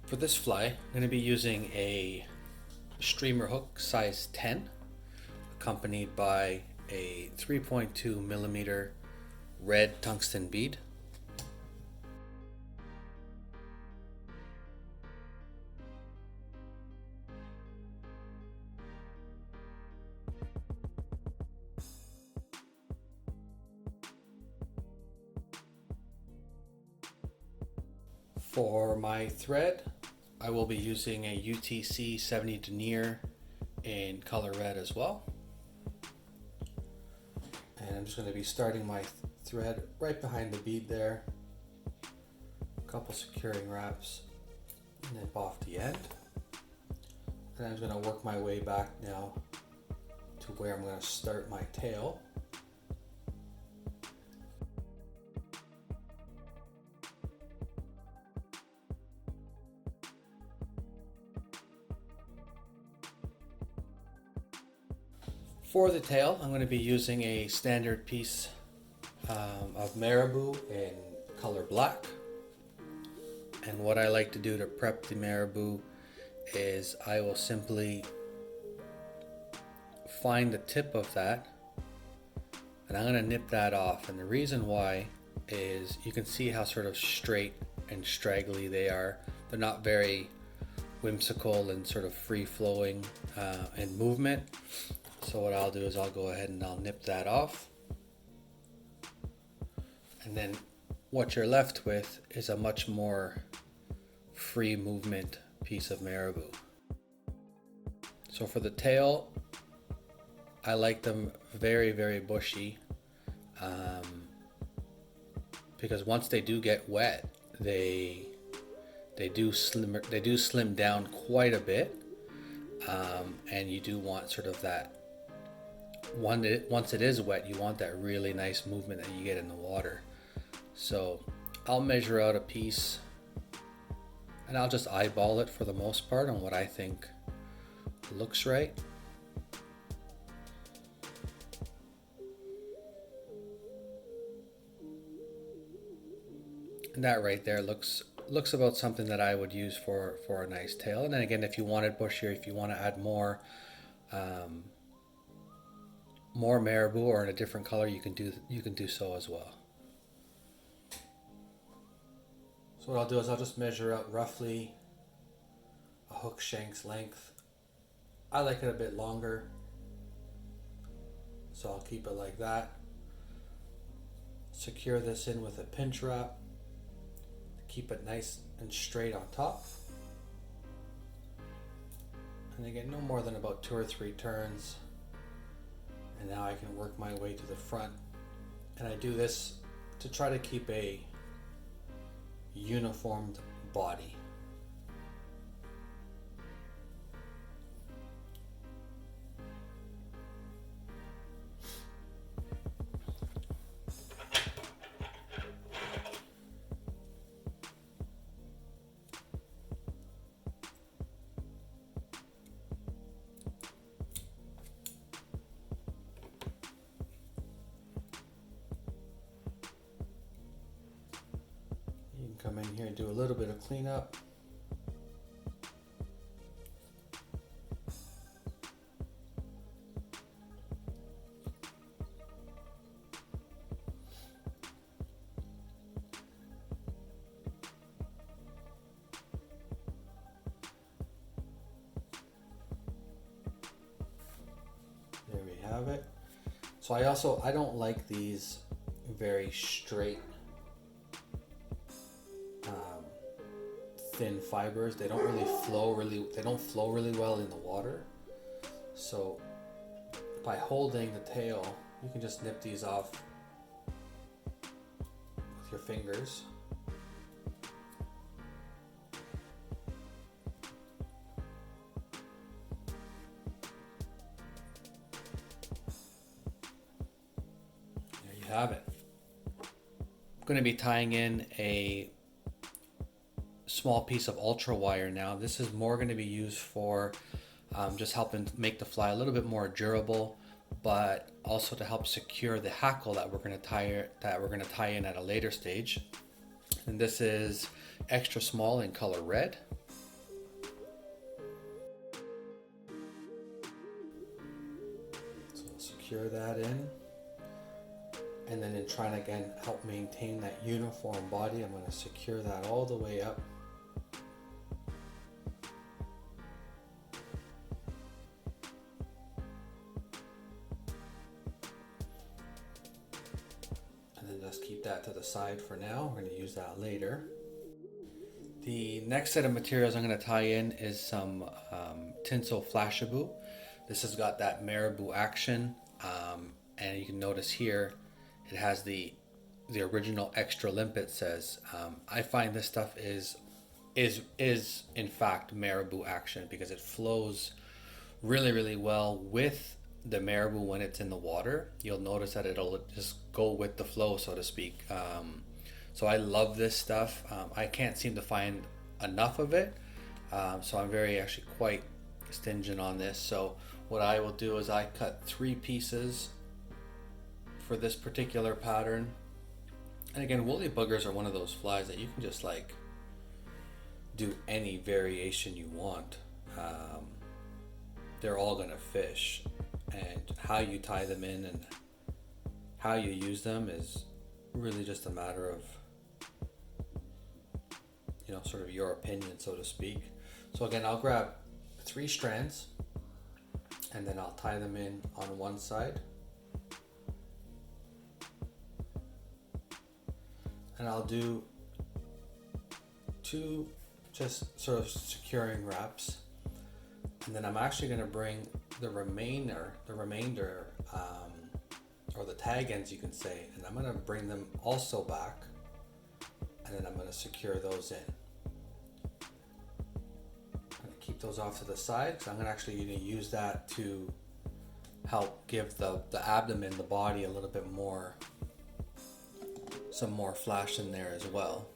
For this fly, I'm going to be using a streamer hook size 10, accompanied by a 3.2 millimeter red tungsten bead. For my thread, I will be using a UTC 70 denier in color red as well. And I'm just going to be starting my thread right behind the bead there. A couple securing wraps, nip off the end. And I'm going to work my way back now to where I'm going to start my tail. For the tail, I'm going to be using a standard piece of marabou in color black. And what I like to do to prep the marabou is I will simply find the tip of that and I'm going to nip that off. And the reason why is you can see how sort of straight and straggly they are. They're not very whimsical and sort of free flowing in movement. So what I'll do is I'll go ahead and I'll nip that off. And then what you're left with is a much more free movement piece of marabou. So for the tail, I like them very, very bushy because once they do get wet, they do slim down quite a bit, and you do want sort of that. Once it is wet, you want that really nice movement that you get in the water. So I'll measure out a piece and I'll just eyeball it for the most part on what I think looks right. And that right there looks about something that I would use for a nice tail. And then again, if you want it bushier, if you want to add more marabou or in a different color, you can do so as well. So what I'll do is I'll just measure out roughly a hook shank's length. I like it a bit longer, so I'll keep it like that. Secure this in with a pinch wrap to keep it nice and straight on top. And again, no more than about 2 or 3 turns. And now I can work my way to the front. And I do this to try to keep a uniformed body. Come in here and do a little bit of cleanup. There we have it. So I don't like these very straight thin fibers. They don't flow really well in the water. So by holding the tail, you can just nip these off with your fingers. There you have it. I'm going to be tying in a small piece of ultra wire now. This is more going to be used for just helping make the fly a little bit more durable, but also to help secure the hackle that we're going to tie in at a later stage. And this is extra small in color red. secure that in. And then in trying to again help maintain that uniform body, I'm going to secure that all the way up. And then just keep that to the side for now. We're going to use that later. The next set of materials I'm going to tie in is some tinsel Flashabou. This has got that marabou action, and you can notice here it has the original extra limp. It says I find this stuff is in fact marabou action because it flows really well with the marabou when it's in the water. You'll notice that it'll just go with the flow, so to speak. So I love this stuff. I can't seem to find enough of it, so I'm actually quite stingent on this. So what I will do is I cut 3 pieces for this particular pattern. And again, woolly buggers are one of those flies that you can just like do any variation you want. They're all gonna fish, and how you tie them in and how you use them is really just a matter of, you know, sort of your opinion, so to speak. So again, I'll grab 3 strands and then I'll tie them in on one side, and I'll do 2 just sort of securing wraps, and then I'm actually going to bring the remainder or the tag ends, you can say, and I'm going to bring them also back, and then I'm going to secure those in. I'm going to keep those off to the side because I'm going to use that to help give the abdomen, the body, a little bit more, some more flash in there as well.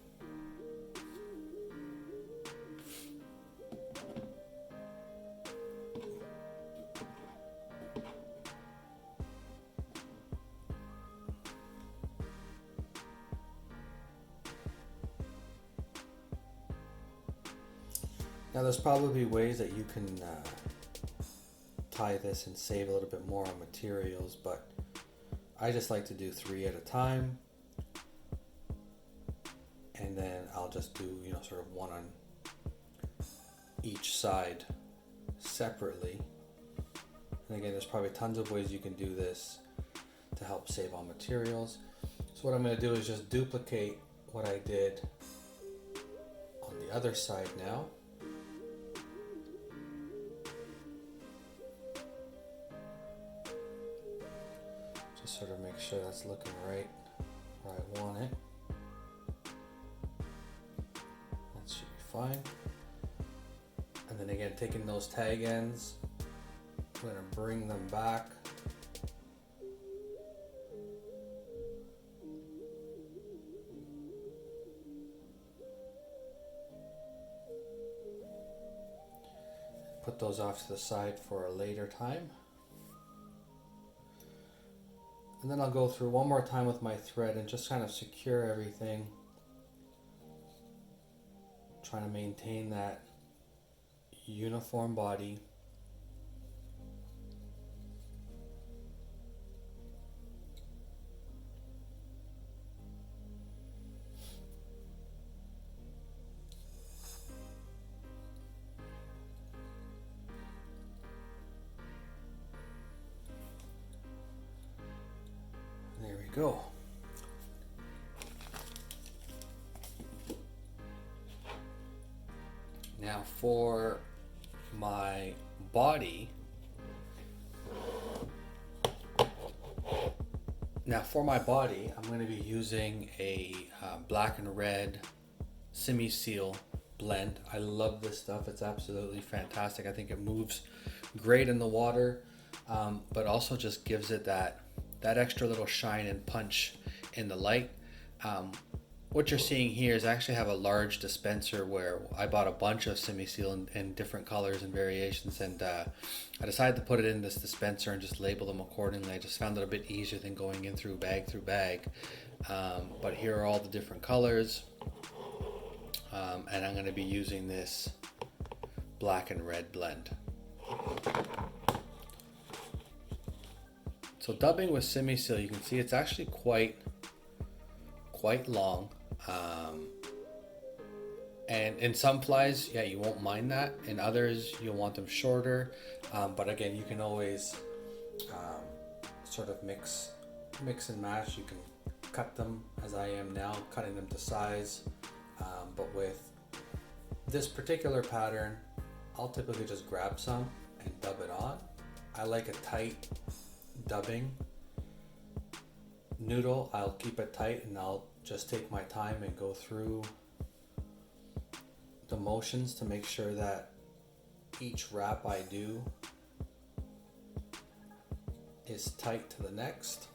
Now there's probably ways that you can tie this and save a little bit more on materials, but I just like to do 3 at a time, and then I'll just do, you know, sort of 1 on each side separately. And again, there's probably tons of ways you can do this to help save on materials. So what I'm going to do is just duplicate what I did on the other side now. Just sort of make sure that's looking right where I want it. That should be fine. And then again, taking those tag ends, I'm going to bring them back. Put those off to the side for a later time. And then I'll go through one more time with my thread and just kind of secure everything. Trying to maintain that uniform body. There we go. Now for my body, I'm going to be using a black and red Simi seal blend. I love this stuff. It's absolutely fantastic. I think it moves great in the water, but also just gives it that extra little shine and punch in the light. What you're seeing here is I actually have a large dispenser where I bought a bunch of Simi seal in different colors and variations, and I decided to put it in this dispenser and just label them accordingly. I just found it a bit easier than going in through bag. But here are all the different colors, and I'm going to be using this black and red blend. So So dubbing with Simi seal, you can see it's actually quite long. And in some flies, yeah, you won't mind that. In others, you'll want them shorter. But again, you can always sort of mix and match. You can cut them as I am now, cutting them to size. But with this particular pattern, I'll typically just grab some and dub it on. I like a tight dubbing noodle. I'll keep it tight and I'll just take my time and go through the motions to make sure that each wrap I do is tight to the next.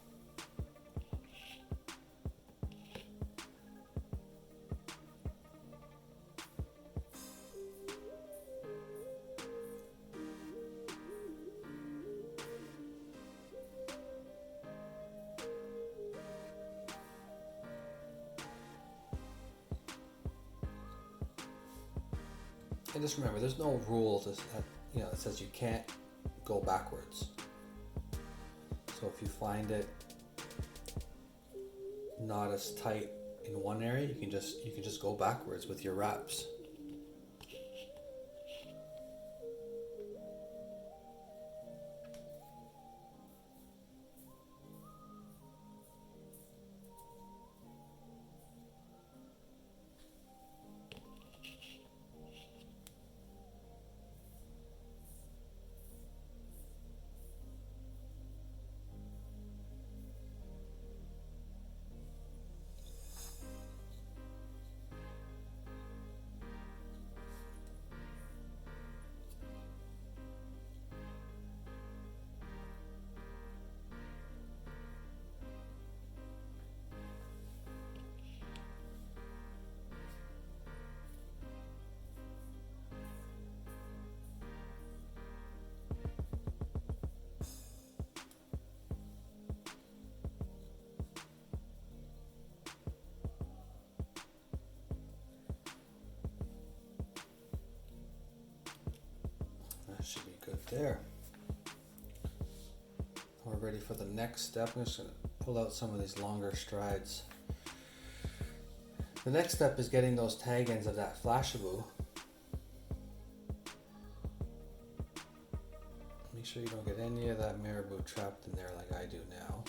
And just remember, there's no rule that says you can't go backwards. So if you find it not as tight in one area, you can just go backwards with your wraps. Should be good there. We're ready for the next step. I'm just going to pull out some of these longer strides. The next step is getting those tag ends of that Flashabou. Make sure you don't get any of that marabou trapped in there like I do now.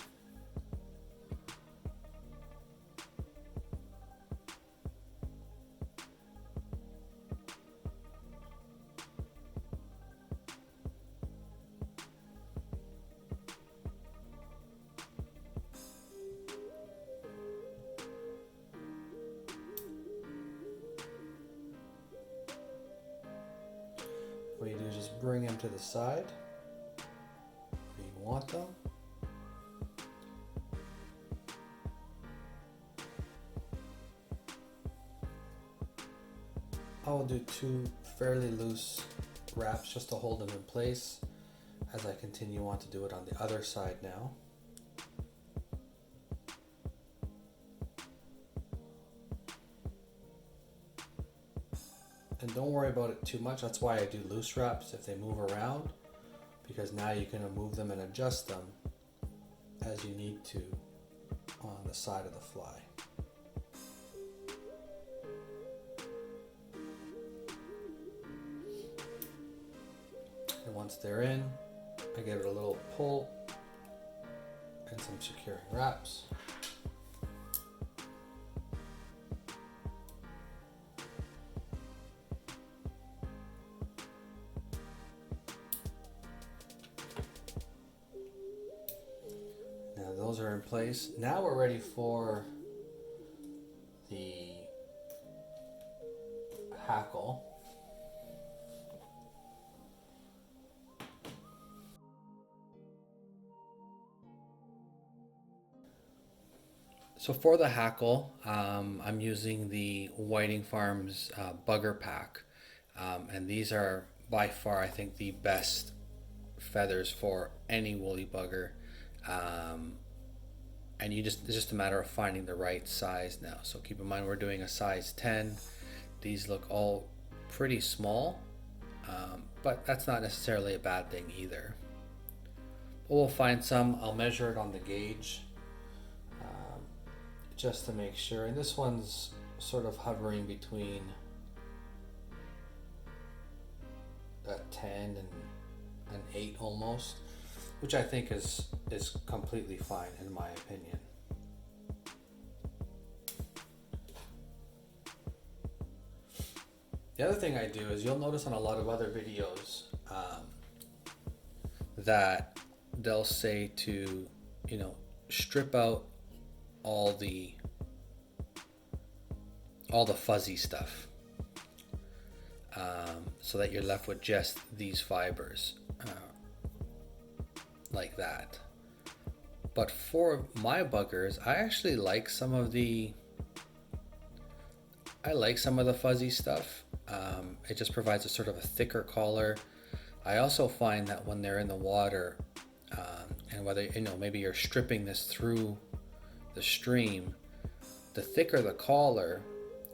What you do is just bring them to the side where you want them. I will do 2 fairly loose wraps just to hold them in place as I continue on to do it on the other side now. And don't worry about it too much. That's why I do loose wraps if they move around, because now you can move them and adjust them as you need to on the side of the fly. And once they're in, I give it a little pull and some securing wraps. Those are in place. Now we're ready for the hackle. So for the hackle, I'm using the Whiting Farms BUGGER pack. And these are by far, I think, the best feathers for any woolly bugger. And it's just a matter of finding the right size now. So keep in mind we're doing a size 10. These look all pretty small, but that's not necessarily a bad thing either. We'll find some. I'll measure it on the gauge just to make sure. And this one's sort of hovering between 10 and an 8 almost, which I think is completely fine in my opinion. The other thing I do is you'll notice on a lot of other videos that they'll say to, you know, strip out all the fuzzy stuff, so that you're left with just these fibers like that. But for my buggers, I actually like some of the fuzzy stuff. It just provides a sort of a thicker collar. I also find that when they're in the water, and whether, you know, maybe you're stripping this through the stream, the thicker the collar,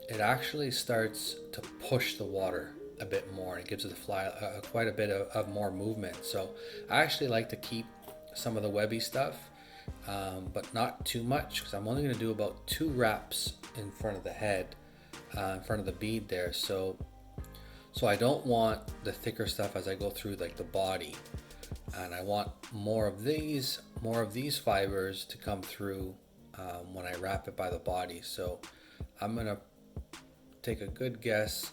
it actually starts to push the water a bit more. It gives the fly quite a bit of more movement. So I actually like to keep some of the webby stuff, but not too much, because I'm only going to do about 2 wraps in front of the head, in front of the bead there. So I don't want the thicker stuff as I go through like the body, and I want more of these fibers to come through when I wrap it by the body. So I'm gonna take a good guess,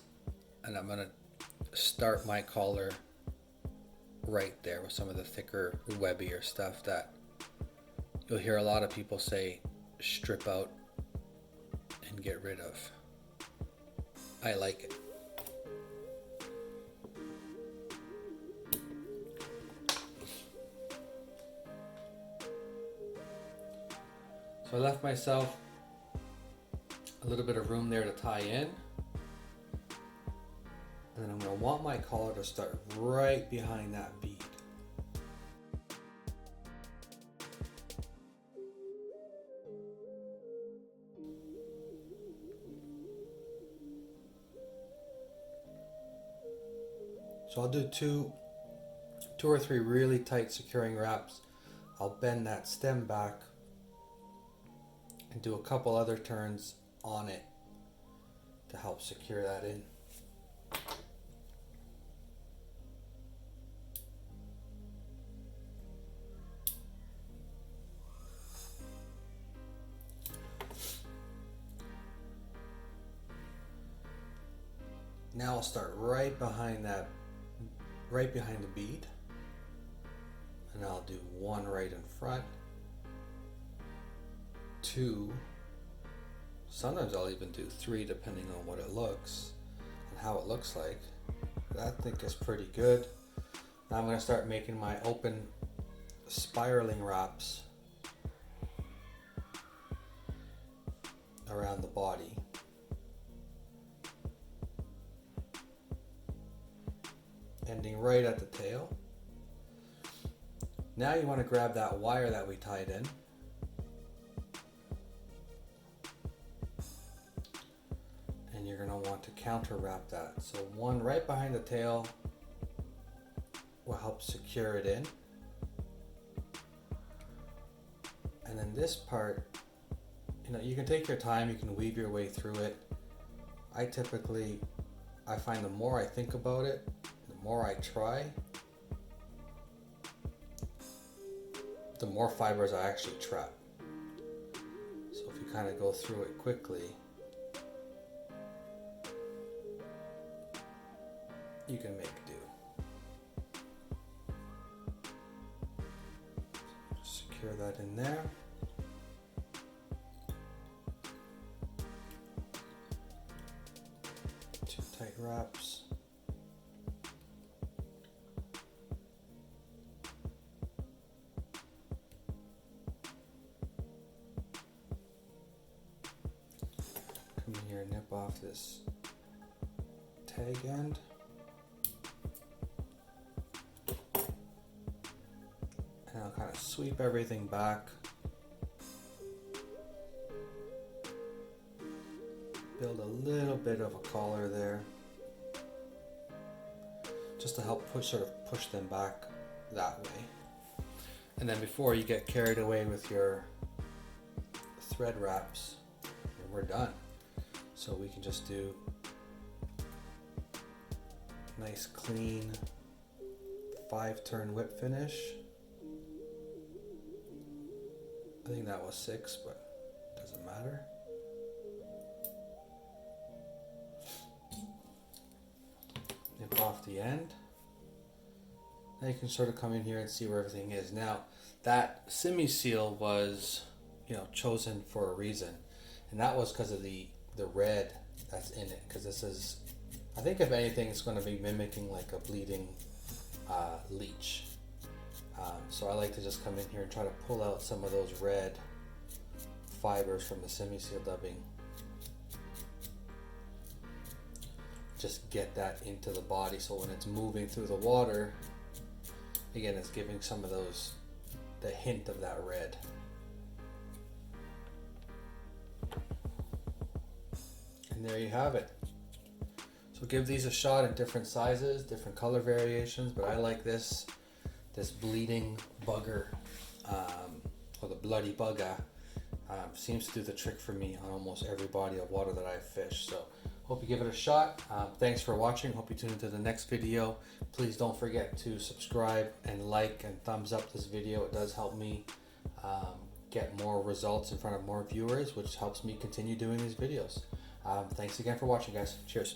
and I'm gonna start my collar right there with some of the thicker, webbier stuff that you'll hear a lot of people say strip out and get rid of. I like it. So I left myself a little bit of room there to tie in. And then I'm going to want my collar to start right behind that bead. So I'll do two or three really tight securing wraps. I'll bend that stem back and do a couple other turns on it to help secure that in. Now I'll start right behind the bead, and I'll do 1 right in front, 2, sometimes I'll even do 3 depending on what it looks and how it looks like. But I think is pretty good. Now I'm going to start making my open spiraling wraps around the body. Ending right at the tail. Now you want to grab that wire that we tied in, and you're going to want to counter wrap that. So 1 right behind the tail will help secure it in, and then this part, you know, you can take your time, you can weave your way through it. I find the more I think about it, the more I try, the more fibers I actually trap. So if you kind of go through it quickly, you can make do. Just secure that in there. Two tight wraps. Come in here and nip off this tag end. And I'll kind of sweep everything back. Build a little bit of a collar there, just to help push them back that way. And then before you get carried away with your thread wraps, we're done. So we can just do nice clean 5-turn whip finish. I think that was 6, but doesn't matter. Nip off the end. Now you can sort of come in here and see where everything is. Now that Simi seal was, chosen for a reason, and that was because of the red that's in it. Because this is, I think if anything, it's going to be mimicking like a bleeding leech. So I like to just come in here and try to pull out some of those red fibers from the Simi seal dubbing. Just get that into the body, so when it's moving through the water, again, it's giving some of those, the hint of that red. And there you have it. So give these a shot in different sizes, different color variations, but I like this bleeding bugger, or the bloody bugger, seems to do the trick for me on almost every body of water that I've fished. So hope you give it a shot. Thanks for watching. Hope you tune into the next video. Please don't forget to subscribe and like and thumbs up this video. It does help me get more results in front of more viewers, which helps me continue doing these videos. Thanks again for watching, guys. Cheers.